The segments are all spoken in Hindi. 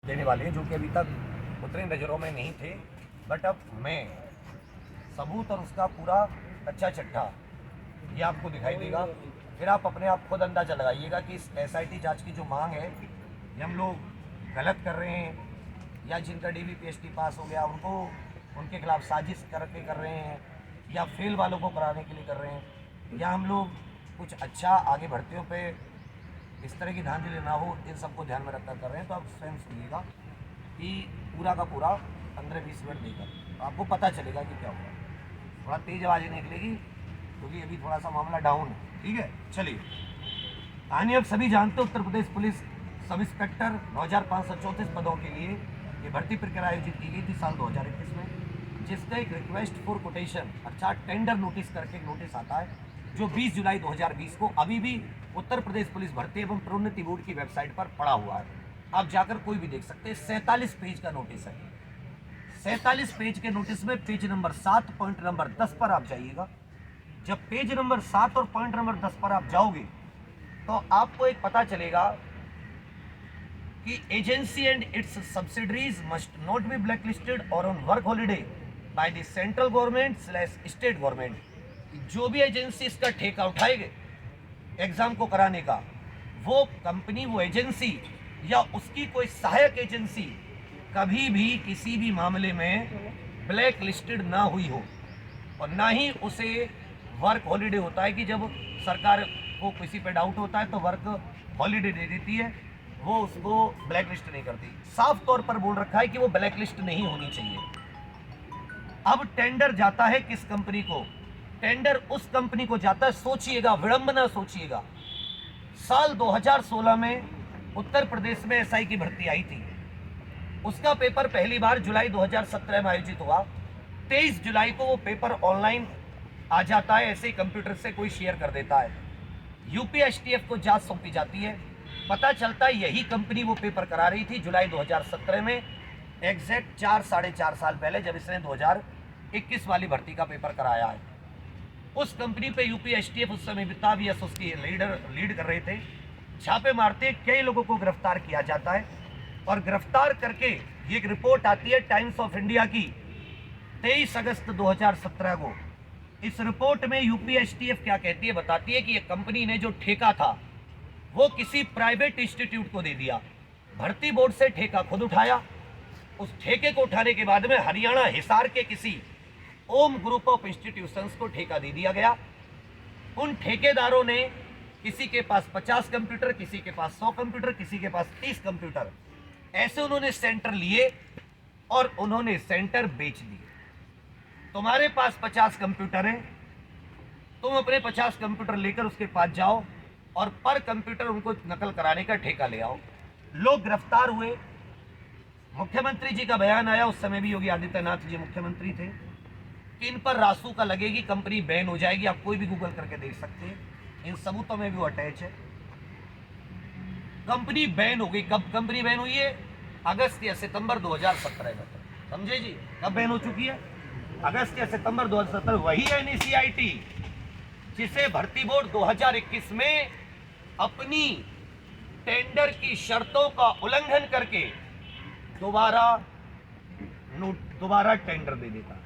देने वाले हैं जो कि अभी तक उतरे नज़रों में नहीं थे, बट अब मैं सबूत और उसका पूरा अच्छा चट्टा ये आपको दिखाई देगा। फिर आप अपने आप खुद अंदाजा लगाइएगा कि इस SIT जांच की जो मांग है ये हम लोग गलत कर रहे हैं या जिनका DB PhD पास हो गया उनको उनके खिलाफ साजिश करके कर रहे हैं या फेल वालों को कराने के लिए कर रहे हैं या हम लोग कुछ अच्छा आगे भर्तियों पे इस तरह की धांधली ना हो, इन सबको ध्यान में रखकर कर रहे हैं। तो आप स्वयं सुनिएगा कि पूरा का पूरा 15-20 मिनट देकर आपको पता चलेगा कि क्या होगा। थोड़ा तेज आवाज़ निकलेगी क्योंकि अभी थोड़ा सा मामला डाउन है, ठीक है। चलिए, कहानी अब सभी जानते हैं। Uttar Pradesh police sub inspector 9534 पदों के लिए ये भर्ती प्रक्रिया आयोजित की गई थी साल 2021 में, जिसका एक रिक्वेस्ट फॉर कोटेशन अर्थात टेंडर नोटिस करके एक नोटिस आता है जो 20 जुलाई 2020 को अभी भी उत्तर प्रदेश पुलिस भर्ती एवं प्रोन्नति बोर्ड की वेबसाइट पर पड़ा हुआ है। आप जाकर कोई भी देख सकते हैं। 47 पेज का नोटिस है। 47 पेज के नोटिस में पेज नंबर 7 पॉइंट नंबर 10 पर आप जाइएगा। जब पेज नंबर 7 और पॉइंट नंबर 10 पर आप जाओगे तो आपको एक पता चलेगा कि agency and its subsidiaries must not be blacklisted और on work holiday by the central government / state government. जो भी एजेंसी इसका ठेका उठाएगी एग्जाम को कराने का, वो कंपनी, वो एजेंसी या उसकी कोई सहायक एजेंसी कभी भी किसी भी मामले में ब्लैक लिस्टेड ना हुई हो और ना ही उसे वर्क हॉलीडे होता है कि जब सरकार को किसी पे डाउट होता है तो वर्क हॉलीडे दे देती है, वो उसको ब्लैक लिस्ट नहीं करती। साफ तौर पर बोल रखा है कि वो ब्लैक लिस्ट नहीं होनी चाहिए। अब टेंडर जाता है किस कंपनी को? टेंडर उस कंपनी को जाता है, सोचिएगा, विडंबना सोचिएगा, साल 2016 में उत्तर प्रदेश में SI की भर्ती आई थी। उसका पेपर पहली बार जुलाई 2017 में आयोजित हुआ। 23 जुलाई को वो पेपर ऑनलाइन आ जाता है, ऐसे ही कंप्यूटर से कोई शेयर कर देता है। UPSTF को जांच सौंपी जाती है। पता चलता है यही कंपनी वो पेपर करा रही थी जुलाई 2017 में, एग्जैक्ट 4-4.5 साल पहले जब इसने 2021 वाली भर्ती का पेपर कराया है। उस कंपनी पे UPSTF उस समय विताब यस उसकी लीड कर रहे थे। छापे मारते कई लोगों को गिरफ्तार किया जाता है और गिरफ्तार करके ये एक रिपोर्ट आती है टाइम्स ऑफ इंडिया की 23 अगस्त 2017 को। इस रिपोर्ट में UPSTF क्या कहती है, बताती है कि ये कंपनी ने जो ठेका था वो किसी प्राइवेट इंस्टीट्यूट को दे दिया। भर्ती बोर्ड से ठेका खुद उठाया। उस ठेके को उठाने के बाद में हरियाणा हिसार के किसी ओम ग्रुप ऑफ इंस्टीट्यूशंस को ठेका दे दिया गया। उन ठेकेदारों ने किसी के पास 50 कंप्यूटर, किसी के पास 100 कंप्यूटर, किसी के पास 30 कंप्यूटर, ऐसे उन्होंने सेंटर लिए और उन्होंने सेंटर बेच दिए। तुम्हारे पास 50 कंप्यूटर है, तुम अपने 50 कंप्यूटर लेकर उसके पास जाओ और पर कंप्यूटर उनको नकल कराने का ठेका ले आओ। लोग गिरफ्तार हुए। मुख्यमंत्री जी का बयान आया, उस समय भी योगी आदित्यनाथ जी मुख्यमंत्री थे, कि इन पर रासू का लगेगी, कंपनी बैन हो जाएगी। आप कोई भी गूगल करके देख सकते हैं, इन सबूतों में भी वो अटैच है। कंपनी बैन हो गई। कब कंपनी बैन हुई है? अगस्त या सितंबर 2017 में। समझे जी, कब बैन हो चुकी है? अगस्त या सितंबर 2017। वही NECIT जिसे भर्ती बोर्ड 2021 में अपनी टेंडर की शर्तों का उल्लंघन करके दोबारा टेंडर दे देता है।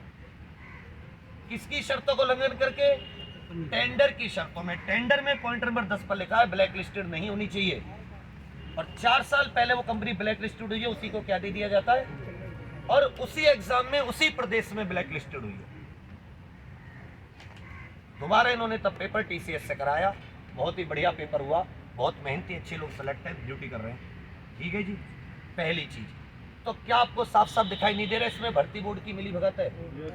किसकी शर्तों को उल्लंघन करके? टेंडर की शर्तों में। टेंडर में पॉइंट नंबर 10 पर लिखा है ब्लैक लिस्टेड नहीं होनी चाहिए, और 4 साल पहले वो कंपनी ब्लैक लिस्टेड हुई है, उसी को क्या दे दिया जाता है, और उसी एग्जाम में उसी प्रदेश में ब्लैक लिस्टेड हुई है। दोबारा इन्होंने तब पेपर TCS से कराया। बहुत ही बढ़िया पेपर हुआ, बहुत मेहनती अच्छे लोग सेलेक्ट हैं, ड्यूटी कर रहे हैं, ठीक है जी। पहली चीज तो क्या आपको साफ साफ दिखाई नहीं दे रहा है इसमें भर्ती बोर्ड की मिली भगत है?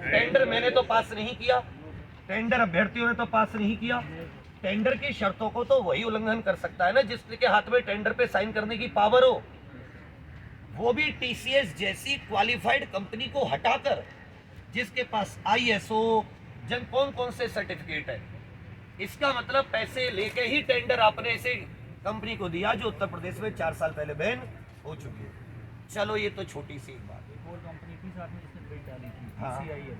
टेंडर मैंने तो पास नहीं किया, टेंडर अभ्यर्थियों ने तो पास नहीं किया। टेंडर की शर्तों को तो वही उल्लंघन कर सकता है ना जिसके हाथ में टेंडर पे साइन करने की पावर हो, वो भी TCS जैसी क्वालिफाइड कंपनी को हटाकर, जिसके पास ISO कौन से सर्टिफिकेट है। इसका मतलब पैसे लेके ही टेंडर आपने ऐसे कंपनी को दिया जो उत्तर प्रदेश में 4 साल पहले बैन हो चुकी है। चलो ये तो छोटी सी बात। एक और कंपनी थी साथ में जिसने बिड डाली थी, हाँ। CIL,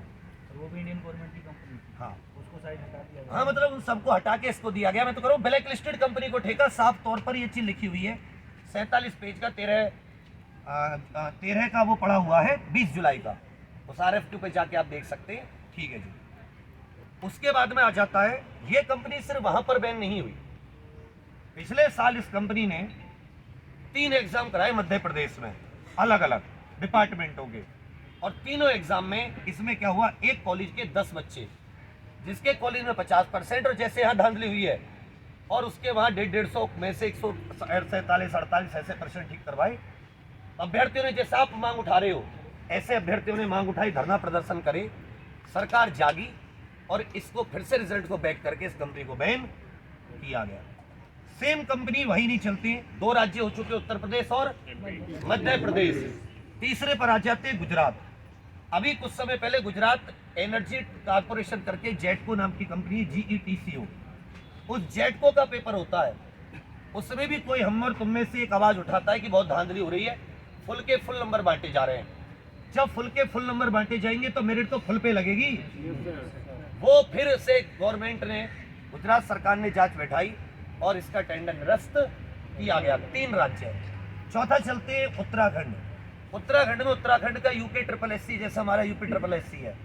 और वो भी इंडियन गवर्नमेंट की कंपनी थी। हाँ, उसको साइड हटा दिया गया। हाँ, मतलब उन सबको हटा के इसको दिया गया। मैं तो कह रहा हूँ ब्लैक लिस्टेड कंपनी को ठेका। साफ तौर पर ये चीज लिखी हुई है, 47 पेज का 13 13 का वो पड़ा हुआ है 20 जुलाई का, उस RF2 पे जाके आप देख सकते हैं। ठीक है जी। उसके बाद में आ जाता है, ये कंपनी सिर्फ वहां पर बैन नहीं हुई, पिछले साल इस कंपनी ने 3 एग्जाम कराए मध्य प्रदेश में अलग अलग डिपार्टमेंटों के, और तीनों एग्जाम में इसमें क्या हुआ, एक कॉलेज के 10 बच्चे, जिसके कॉलेज में 50% और जैसे यहाँ धांधली हुई है, और उसके वहाँ 150 में से 147-48 ऐसे % ठीक करवाए। अभ्यर्थियों ने, जैसे आप मांग उठा रहे हो, ऐसे अभ्यर्थियों ने मांग उठाई, धरना प्रदर्शन करे, सरकार जागी और इसको फिर से रिजल्ट को बैक करके इस कंपनी को बैन किया गया। सेम कंपनी वही नहीं चलती, 2 राज्य हो चुके, उत्तर प्रदेश और मध्य प्रदेश। तीसरे पर आ जाते हैं गुजरात। अभी कुछ समय पहले गुजरात एनर्जी कॉर्पोरेशन करके जेटको नाम की कंपनी, GETCO, उस जेटको का पेपर होता है, उसमें भी कोई हम और तुम में से एक आवाज उठाता है कि बहुत धांधली हो रही है, फुल के फुल नंबर बांटे जा रहे हैं। जब फुल के फुल नंबर बांटे जाएंगे तो मेरिट तो फुल पे लगेगी। वो फिर से गवर्नमेंट ने, गुजरात सरकार ने जांच बैठाई और इसका टेंडर निरस्त किया गया। 3 राज्य है। चौथा चलते हैं उत्तराखंड। उत्तराखंड में उत्तराखंड का UPSSC जैसा हमारा UPSSC है,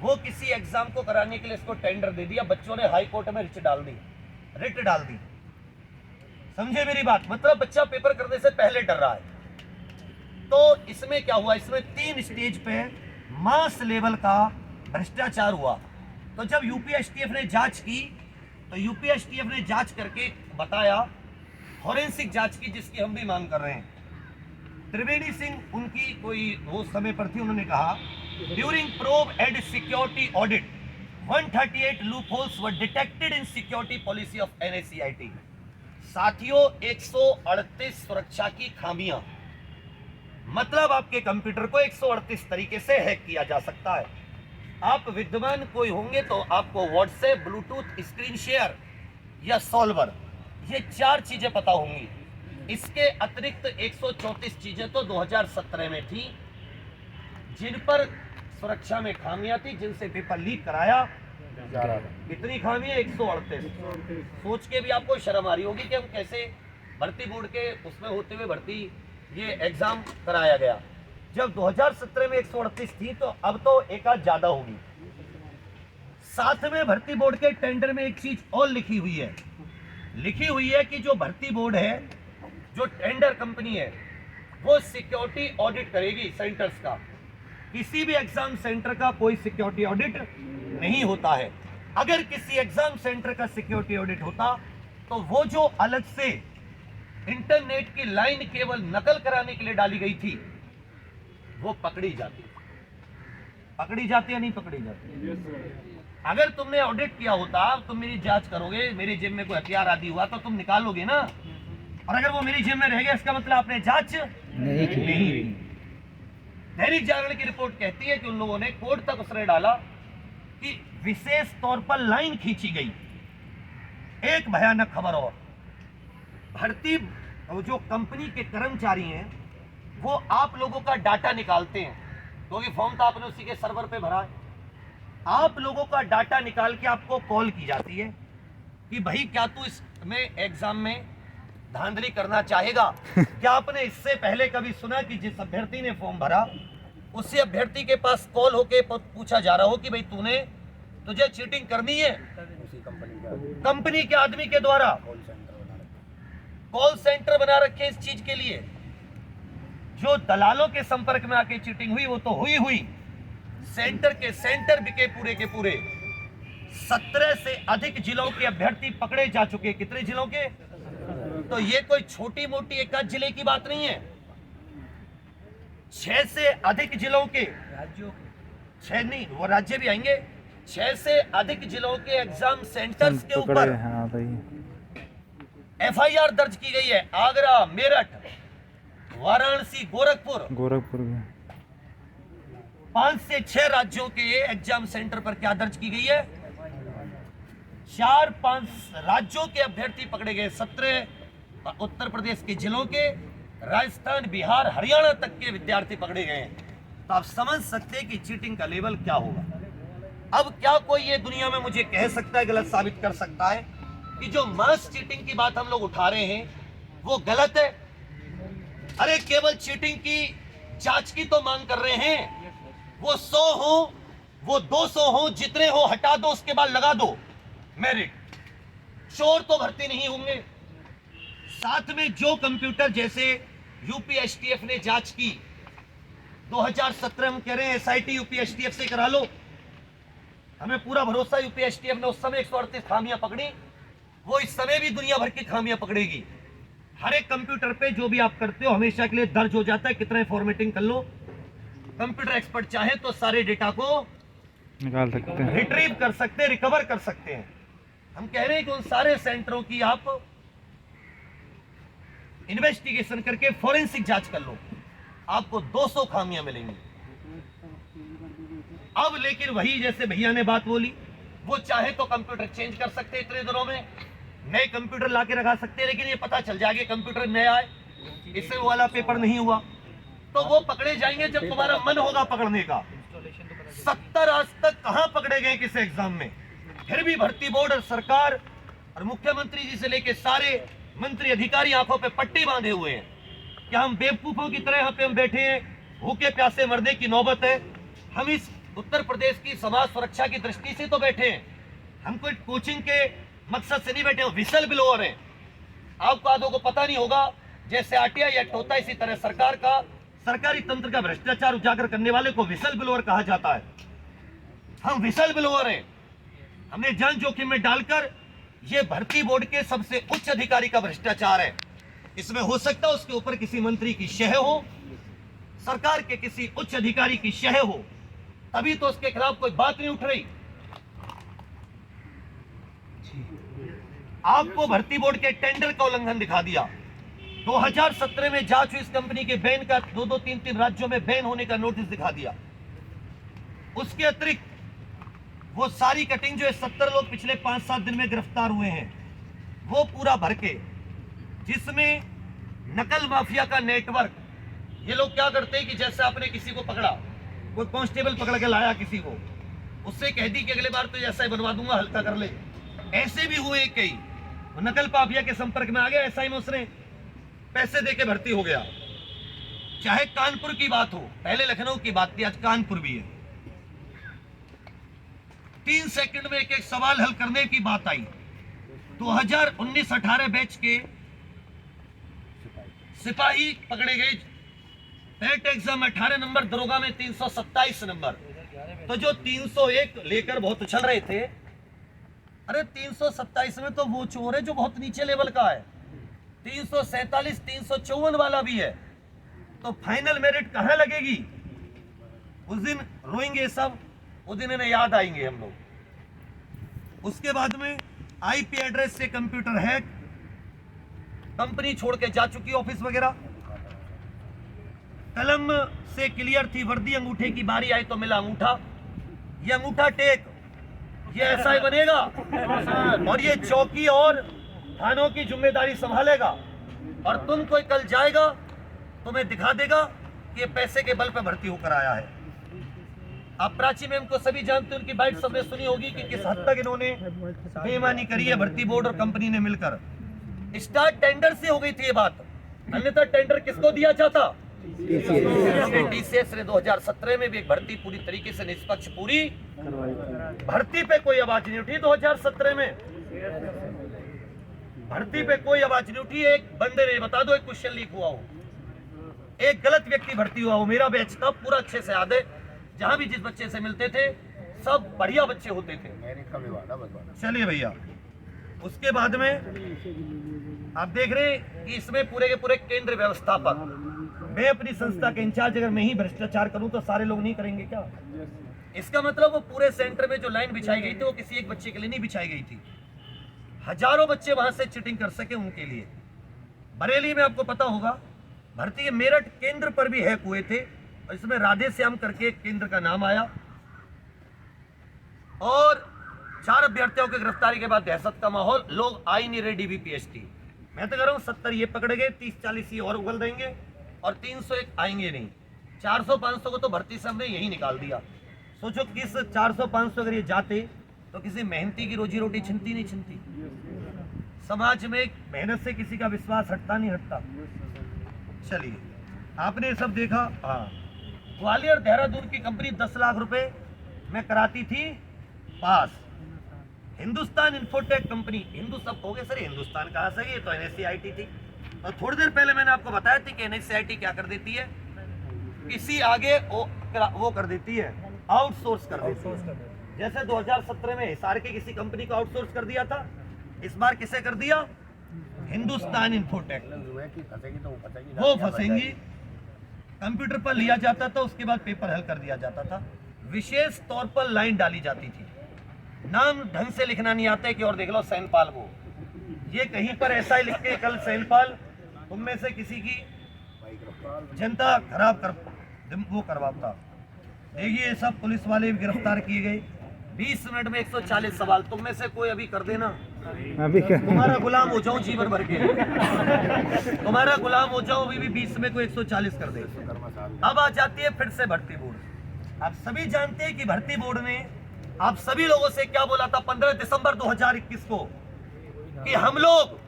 वो किसी एग्जाम को कराने के लिए इसको टेंडर दे दिया, बच्चों ने हाई कोर्ट में रिट डाल दी। समझे मेरी बात, मतलब बच्चा पेपर करने से पहले डर रहा है। तो इसमें क्या हुआ, इसमें 3 स्टेज पे मास लेवल का भ्रष्टाचार हुआ। तो जब UPSTF ने जांच की, तो UPSTF ने जांच करके बताया, फॉरेंसिक जांच की, जिसकी हम भी मांग कर रहे हैं। त्रिवेणी सिंह उनकी कोई वो समय पर थी, उन्होंने कहा, during probe and security audit 138 loopholes were detected in security policy of NICIT। साथियों, 138 सुरक्षा की खामियां, मतलब आपके कंप्यूटर को 138 तरीके से हैक किया जा सकता है। आप विद्वान कोई होंगे तो आपको व्हाट्सएप, ब्लूटूथ, स्क्रीन शेयर या सॉल्वर, ये 4 चीजें पता होंगी। इसके अतिरिक्त 134 चीजें तो 2017 में थी, जिन पर सुरक्षा में खामियां थी, जिनसे पेपर लीक कराया जा रहा था। कितनी खामियां? 138। सोच के भी आपको शर्म आ रही होगी कि हम कैसे भर्ती बोर्ड के उसमें होते हुए भर्ती ये एग्जाम कराया गया। जब 2017 में 138 थी, तो अब तो एक आध ज्यादा होगी। साथ में भर्ती बोर्ड के टेंडर में एक चीज और लिखी हुई है कि जो भर्ती बोर्ड है, जो टेंडर कंपनी है, वो सिक्योरिटी ऑडिट करेगी सेंटर्स का। किसी भी एग्जाम सेंटर का कोई सिक्योरिटी ऑडिट नहीं होता है। अगर किसी एग्जाम सेंटर का सिक्योरिटी ऑडिट होता, तो वो जो अलग से इंटरनेट की लाइन केवल नकल कराने के लिए डाली गई थी, वो पकड़ी जाती या नहीं पकड़ी जाती? अगर तुमने ऑडिट किया होता, तुम मेरी जांच करोगे, मेरी जेब में कोई हथियार आदि हुआ तो तुम निकालोगे ना, और अगर वो मेरी जेब में रह गया, इसका मतलब आपने जांच नहीं की। दैनिक जागरण की रिपोर्ट कहती है कि उन लोगों ने कोर्ट तक उसने डाला कि विशेष तौर पर लाइन खींची गई। एक भयानक खबर और, भर्ती जो कंपनी के कर्मचारी हैं, वो आप लोगों का डाटा निकालते हैं, क्योंकि फॉर्म तो आपने उसी के सर्वर पे भरा है। आप लोगों का डाटा निकाल के आपको कॉल की जाती है कि भाई क्या तू इसमें एग्जाम में धांधली करना चाहेगा? क्या आपने इससे पहले कभी सुना कि जिस अभ्यर्थी ने फॉर्म भरा, उसी अभ्यर्थी के पास कॉल होके पूछा जा रहा हो कि भाई तुझे चीटिंग करनी है? उसी कंपनी के आदमी के द्वारा कॉल सेंटर बना रखे इस चीज के लिए। जो दलालों के संपर्क में आके चीटिंग हुई, वो तो हुई। सेंटर के सेंटर बिके पूरे के पूरे। 17 से अधिक जिलों के अभ्यर्थी पकड़े जा चुके। कितने जिलों के? तो ये कोई छोटी मोटी एक आध जिले की बात नहीं है। 6 से अधिक जिलों के, राज्यों के 6 नहीं, वो राज्य भी आएंगे। 6 से अधिक जिलों के एग्जाम सेंटर्स के ऊपर FIR दर्ज की गई है। आगरा, मेरठ, वाराणसी, गोरखपुर में 5 से 6 राज्यों के एग्जाम सेंटर पर क्या दर्ज की गई है? 4-5 राज्यों के अभ्यर्थी पकड़े गए। 17 उत्तर प्रदेश के जिलों के, राजस्थान, बिहार, हरियाणा तक के विद्यार्थी पकड़े गए हैं। तो आप समझ सकते हैं कि चीटिंग का लेवल क्या होगा। अब क्या कोई ये दुनिया में मुझे कह सकता है, गलत साबित कर सकता है कि जो मास चीटिंग की बात हम लोग उठा रहे हैं वो गलत है? अरे केवल चीटिंग की जांच की तो मांग कर रहे हैं। वो 100 हो, वो 200 हो, जितने हो हटा दो, उसके बाद लगा दो मेरिट। चोर तो भर्ती नहीं होंगे। साथ में जो कंप्यूटर जैसे यूपीएसटीएफ ने जांच की 2017, हम कह रहे हैं एसआईटी यूपीएसटीएफ से करा लो। हमें पूरा भरोसा यूपीएसटीएफ ने उस समय 138 खामियां पकड़ी, वो इस समय भी दुनिया भर की खामियां पकड़ेगी। हर एक कंप्यूटर पे जो भी आप करते हो हमेशा के लिए दर्ज हो जाता है, कितना फॉर्मेटिंग कर लो। कंप्यूटर एक्सपर्ट चाहे तो सारे डेटा को निकाल सकते हैं, रिट्रीव कर सकते हैं, रिकवर कर सकते हैं। हम कह रहे हैं कि उन सारे सेंटरों की आप इन्वेस्टिगेशन करके फॉरेंसिक जांच कर लो, आपको 200 खामियां मिलेंगी। अब लेकिन वही जैसे भैया ने बात बोली, वो चाहे तो कंप्यूटर चेंज कर सकते हैं, इतने दिनों में नए कंप्यूटर ला के लगा सकते हैं। लेकिन ये पता चल जाएगा कंप्यूटर नया है, इससे वो वाला पेपर नहीं हुआ, तो वो पकड़े जाएंगे जब तुम्हारा मन होगा पकड़ने का। 70 आज तक कहां पकड़े गए किसी एग्जाम में? फिर भी भर्ती बोर्ड और सरकार और मुख्यमंत्री जी से लेके सारे मंत्री अधिकारी आंखों पे पट्टी बांधे हुए हैं कि हम बेवकूफों की तरह यहाँ पे हम बैठे हैं, भूखे प्यासे मरने की नौबत है। हम इस उत्तर प्रदेश की समाज सुरक्षा की दृष्टि से तो बैठे हैं, हम कोई कोचिंग के मकसद से नहीं बैठे हैं। विसल ब्लोअर हैं। आपको आदों को पता नहीं होगा, जैसे आरटीआई एक्ट होता है इसी तरह सरकार का, सरकारी तंत्र का भ्रष्टाचार उजागर करने वाले को विसल ब्लोअर कहा जाता है। हम विसल ब्लोअर हैं। हमने जान जोखिम में डालकर, ये भर्ती बोर्ड के सबसे उच्च अधिकारी का भ्रष्टाचार है। इसमें हो सकता है उसके ऊपर किसी मंत्री की शह हो, सरकार के किसी उच्च अधिकारी की शह हो, तभी तो उसके खिलाफ कोई बात नहीं उठ रही। आपको भर्ती बोर्ड के टेंडर का उल्लंघन दिखा दिया। 2017 में जांच हुई इस कंपनी के बैन का, 2-2, 3-3 राज्यों में बैन होने का नोटिस दिखा दिया। उसके अतिरिक्त वो सारी कटिंग जो है 70 लोग पिछले 5-7 दिन में गिरफ्तार हुए हैं, वो पूरा भर के, जिसमें नकल माफिया का नेटवर्क। ये लोग क्या करते हैं कि जैसे आपने किसी को पकड़ा, कोई कांस्टेबल पकड़ के लाया किसी को, उससे कह दी कि अगले बार तो ऐसा ही बनवा दूंगा, हल्का कर ले। ऐसे भी हुए कई, वो नकल माफिया के संपर्क में आ गया, ऐसा ही में उसने पैसे देके भर्ती हो गया। चाहे कानपुर की बात हो, पहले लखनऊ की बात थी, आज कानपुर भी है। 3 सेकंड में एक एक सवाल हल करने की बात आई। 2019-18 बैच के सिपाही पकड़े गए। टेट एग्जाम 18 नंबर, दरोगा में 327 नंबर। तो जो 301 लेकर बहुत उछल रहे थे, अरे 327 में तो वो चोर है जो बहुत नीचे लेवल का है, 347, 354 वाला भी है। तो फाइनल मेरिट कहां लगेगी? उस दिन रोएंगे सब, उस दिन इन्हें याद आएंगे हम लोग। उसके बाद में आईपी एड्रेस से कंप्यूटर हैक, कंपनी छोड़ के जा चुकी ऑफिस वगैरह। कलम से क्लियर थी वर्दी, अंगूठे की बारी आई तो मिला अंगूठा। ये अंगूठा टेक, ये ऐसा ही बनेगा और ये चौकी और थानों की जिम्मेदारी संभालेगा। और तुम कोई कल जाएगा, तुम्हें दिखा देगा कि ये पैसे के बल पे भर्ती होकर आया है। आप प्राची मैम को सभी जानते हैं, उनकी बाइट सबने सुनी होगी कि किस हद तक इन्होंने बेईमानी करी है भर्ती बोर्ड और कंपनी ने मिलकर। स्टार्ट टेंडर से हो गई थी ये बात, अन्यथा टेंडर किसको दिया जाता? टीसीएस ने 2017 में भी एक भर्ती पूरी तरीके से निष्पक्ष पूरी, भर्ती पे कोई आवाज नहीं उठी। 2017 में भर्ती पे कोई आवाज नहीं उठी। एक बंदे ने, बता दो एक क्वेश्चन लीक हुआ हो, एक गलत व्यक्ति भर्ती हुआ हो। मेरा बैच था, पूरा अच्छे से याद है, जहां भी जिस बच्चे से मिलते थे सब बढ़िया बच्चे होते थे। चलिए भैया, उसके बाद में आप देख रहे हैं कि इसमें पूरे के पूरे केंद्र व्यवस्थापक, मैं अपनी संस्था के इंचार्ज, अगर मैं ही भ्रष्टाचार करूं तो सारे लोग नहीं करेंगे क्या? इसका मतलब वो पूरे सेंटर में जो लाइन बिछाई गई थी वो किसी एक बच्चे के लिए नहीं बिछाई गई थी, हजारों बच्चे वहां से चीटिंग कर सके उनके लिए। बरेली में आपको पता होगा भर्ती, मेरठ केंद्र पर भी हैक हुए थे और इसमें राधे श्याम करके एक केंद्र का नाम आया और 4 अभ्यर्थियों की गिरफ्तारी के बाद दहशत का माहौल, लोग आ ही नहीं रहे डीबीपीएसटी। मैं तो कह रहा हूँ 70 ये पकड़े गए, 30-40 ये और उगल देंगे और 301 आएंगे नहीं। 400-500 को तो भर्ती से हमने यही निकाल दिया। सोचो किस 400-500 अगर ये जाते तो किसी मेहनती की रोजी रोटी छिनती नहीं छिनती। समाज में मेहनत से किसी का विश्वास हटता नहीं हटता। चलिए, आपने ये सब देखा। हाँ, ग्वालियर देहरादून की कंपनी 10 लाख रुपए में कराती थी पास। हिंदुस्तान इंफोटेक कंपनी, हिंदू सब हो गए सर, हिंदुस्तान कहाँ से? ये तो NSCIT थी। और थोड़ी देर पहले मैंने आपको बताया था कि NSCIT क्या कर देती है, किसी आगे वो कर देती है, आउटसोर्स कर देती है। जैसे 2017 में हिसार की किसी कंपनी को आउटसोर्स कर दिया था, इस बार किसे कर दिया? हिंदुस्तान इंफोटेक। वो फंसेंगी, कंप्यूटर पर लिया जाता था, उसके बाद पेपर हल कर दिया जाता था। विशेष तौर पर लाइन डाली जाती थी, नाम ढंग से लिखना नहीं आता है कि और देख लो सैनपाल को, ये कहीं पर ऐसा ही लिख के कल सैनपाल तुम में से किसी की जनता खराब कर वो करवाता। देखिए सब पुलिस वाले भी गिरफ्तार किए गए। 20 मिनट में 140 सवाल, तुम में से कोई अभी कर देना, अभी क्या? तुम्हारा गुलाम हो जाऊं जीवन भर के, तुम्हारा गुलाम हो जाऊं, अभी भी 20 में कोई 140 कर दे। अब आ जाती है फिर से भर्ती बोर्ड। आप सभी जानते हैं कि भर्ती बोर्ड ने आप सभी लोगों से क्या बोला था 15 दिसंबर 2021 को, कि हम लोग,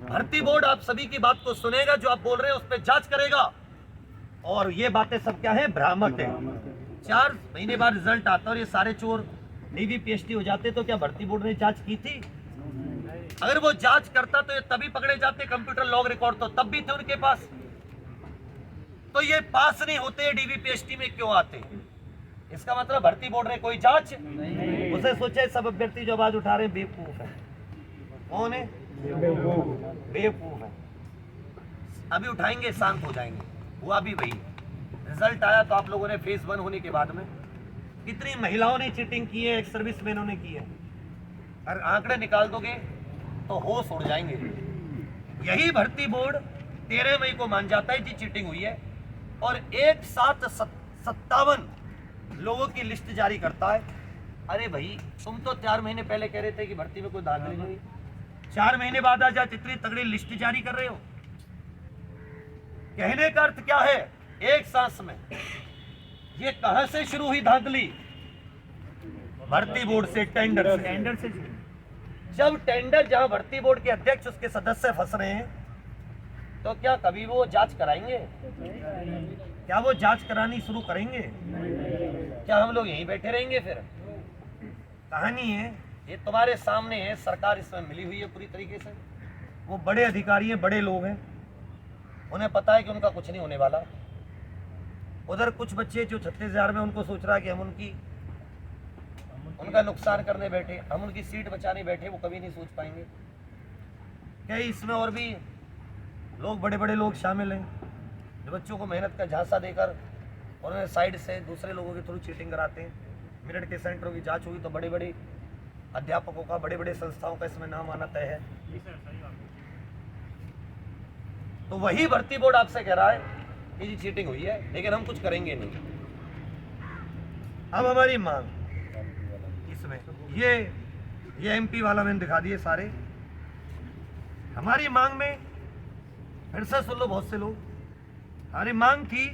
भर्ती बोर्ड आप सभी की बात को सुनेगा, जो आप बोल रहे हैं उस पर जांच करेगा। और ये बातें सब क्या है? भ्रामक है। 4 महीने बाद रिजल्ट आता और ये सारे चोर DV PhD हो जाते, तो क्या भर्ती बोर्ड ने जांच की थी? अगर वो जांच करता तो ये तभी पकड़े जाते, कंप्यूटर लॉग रिकॉर्ड तो तब भी थे उनके पास। तो ये पास नहीं होते, DV PhD में क्यों आते? इसका मतलब भर्ती बोर्ड ने कोई जांच नहीं। उसे सोचे सब अभ्यर्थी जो आवाज उठा रहे हैं बेवकूफ है। कौन है? बेवकूफ है। अभी उठाएंगे, शांत हो जाएंगे। हुआ भी वही, रिजल्ट आया तो आप लोगों ने फेज 1 होने के बाद में कितनी महिलाओं ने चीटिंग की है, एक्स सर्विसमैनों ने की है। अगर आंकड़े निकाल दोगे तो होश उड़ जाएंगे। यही भर्ती बोर्ड 13 मई को मान जाता है कि चीटिंग हुई है और एक साथ 57 लोगों की लिस्ट जारी करता है। अरे भाई, तुम तो 4 महीने पहले कह रहे थे कि भर्ती में कोई धांधली नहीं हुई, 4 महीने बाद आज इतनी तगड़ी लिस्ट जारी कर रहे हो। कहने का अर्थ क्या है? एक सांस में ये कहां से शुरू हुई धांधली? भर्ती बोर्ड से, टेंडर से। जब टेंडर, जहां भर्ती बोर्ड के अध्यक्ष उसके सदस्य फंस रहे हैं, तो क्या कभी वो जांच कराएंगे? क्या वो जांच करानी शुरू करेंगे? क्या हम लोग यहीं बैठे रहेंगे? फिर कहानी है ये तुम्हारे सामने है। सरकार इसमें मिली हुई है पूरी तरीके से। वो बड़े अधिकारी हैं, बड़े लोग हैं, उन्हें पता है कि उनका कुछ नहीं होने वाला। उधर कुछ बच्चे जो 36,000 में, उनको सोच रहा है कि हम उनका नुकसान करने बैठे, हम उनकी सीट बचाने बैठे, वो कभी नहीं सोच पाएंगे। क्या इसमें और भी लोग, बड़े बड़े लोग शामिल हैं, जो बच्चों को मेहनत का झांसा देकर और उन्हें साइड से दूसरे लोगों के थ्रू चीटिंग कराते हैं। मेरिट के सेंटरों की जांच हुई तो बड़े बड़े अध्यापकों का, बड़े बड़े संस्थाओं का इसमें नाम आना तय है। तो वही भर्ती बोर्ड आपसे कह रहा है कि जी चीटिंग हुई है, लेकिन हम कुछ करेंगे नहीं। अब हमारी मांग इसमें, ये MP वाला मैंने दिखा दिए सारे। हमारी मांग में फिर से सुन लो बहुत से लोग, हमारी मांग थी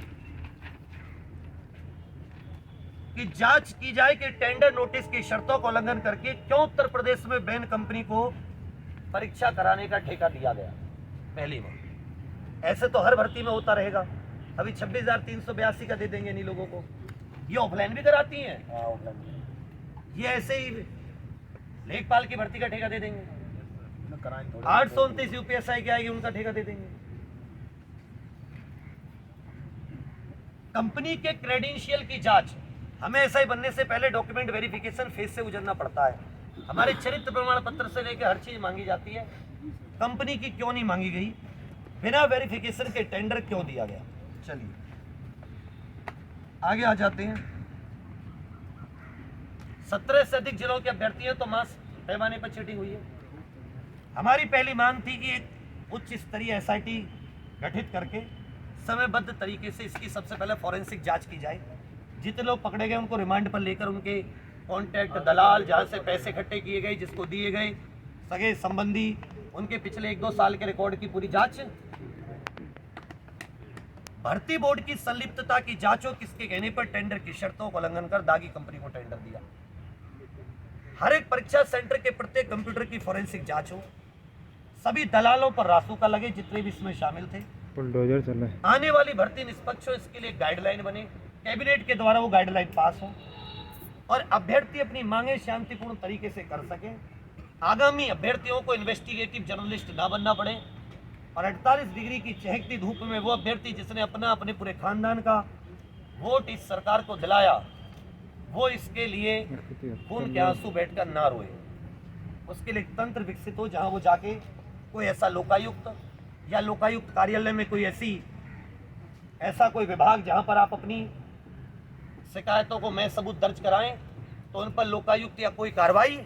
कि जांच की जाए कि टेंडर नोटिस की शर्तों का उल्लंघन करके क्यों उत्तर प्रदेश में बैन कंपनी को परीक्षा कराने का ठेका दिया गया। पहली बात, ऐसे तो हर भर्ती में होता रहेगा। अभी 26,382 का दे देंगे इन लोगों को। ये ऑफलाइन भी कराती हैं, ये ऐसे ही लेखपाल की भर्ती का ठेका दे देंगे। 829 UPSI की आएगी, उनका ठेका दे देंगे। कंपनी के क्रेडेंशियल की जांच हमें SI बनने से पहले डॉक्यूमेंट वेरिफिकेशन फेज से गुजरना पड़ता है। हमारे चरित्र प्रमाण पत्र से लेकर हर चीज मांगी जाती है। कंपनी की क्यों नहीं मांगी गई? बिना वेरिफिकेशन के टेंडर क्यों दिया गया? चलिए आगे आ जाते हैं। 17 से अधिक जिलों के अभ्यर्थी हैं तो मास पैमाने पर चीटिंग हुई है। हमारी पहली मांग थी कि एक उच्च स्तरीय SIT गठित करके समयबद्ध तरीके से इसकी सबसे पहले फॉरेंसिक जांच की जाए। जितने लोग पकड़े गए उनको रिमांड पर लेकर उनके कॉन्टैक्ट, दलाल, जहां से पैसे इकट्ठे किए गए, जिसको दिए गए, सगे संबंधी, उनके पिछले 1-2 साल के रिकॉर्ड की पूरी जांच। भर्ती बोर्ड की संलिप्तता की जांच हो, किसके कहने पर टेंडर की शर्तों का उल्लंघन कर दागी कंपनी को टेंडर दिया। हर एक परीक्षा सेंटर के प्रत्येक कंप्यूटर की फॉरेंसिक जांच हो। सभी दलालों पर रासुका लगे जितने भी इसमें शामिल थे। बुलडोजर चल रहा है। आने वाली भर्ती निष्पक्ष हो, इसके लिए गाइडलाइन बने, कैबिनेट के द्वारा वो गाइडलाइन पास हो और अभ्यर्थी अपनी मांगे शांतिपूर्ण तरीके से कर सके। आगामी अभ्यर्थियों को इन्वेस्टिगेटिव जर्नलिस्ट ना बनना पड़े और 48 डिग्री की चहकती धूप में वो अभ्यर्थी जिसने अपने पूरे खानदान का वोट इस सरकार को दिलाया, वो इसके लिए खून के आंसू बैठकर ना रोए। उसके लिए एक तंत्र विकसित हो जहां वो जाके कोई ऐसा लोकायुक्त या लोकायुक्त कार्यालय में कोई ऐसा कोई विभाग जहां पर आप अपनी शिकायतों को मैं सबूत दर्ज कराएं तो उन पर लोकायुक्त या कोई कार्रवाई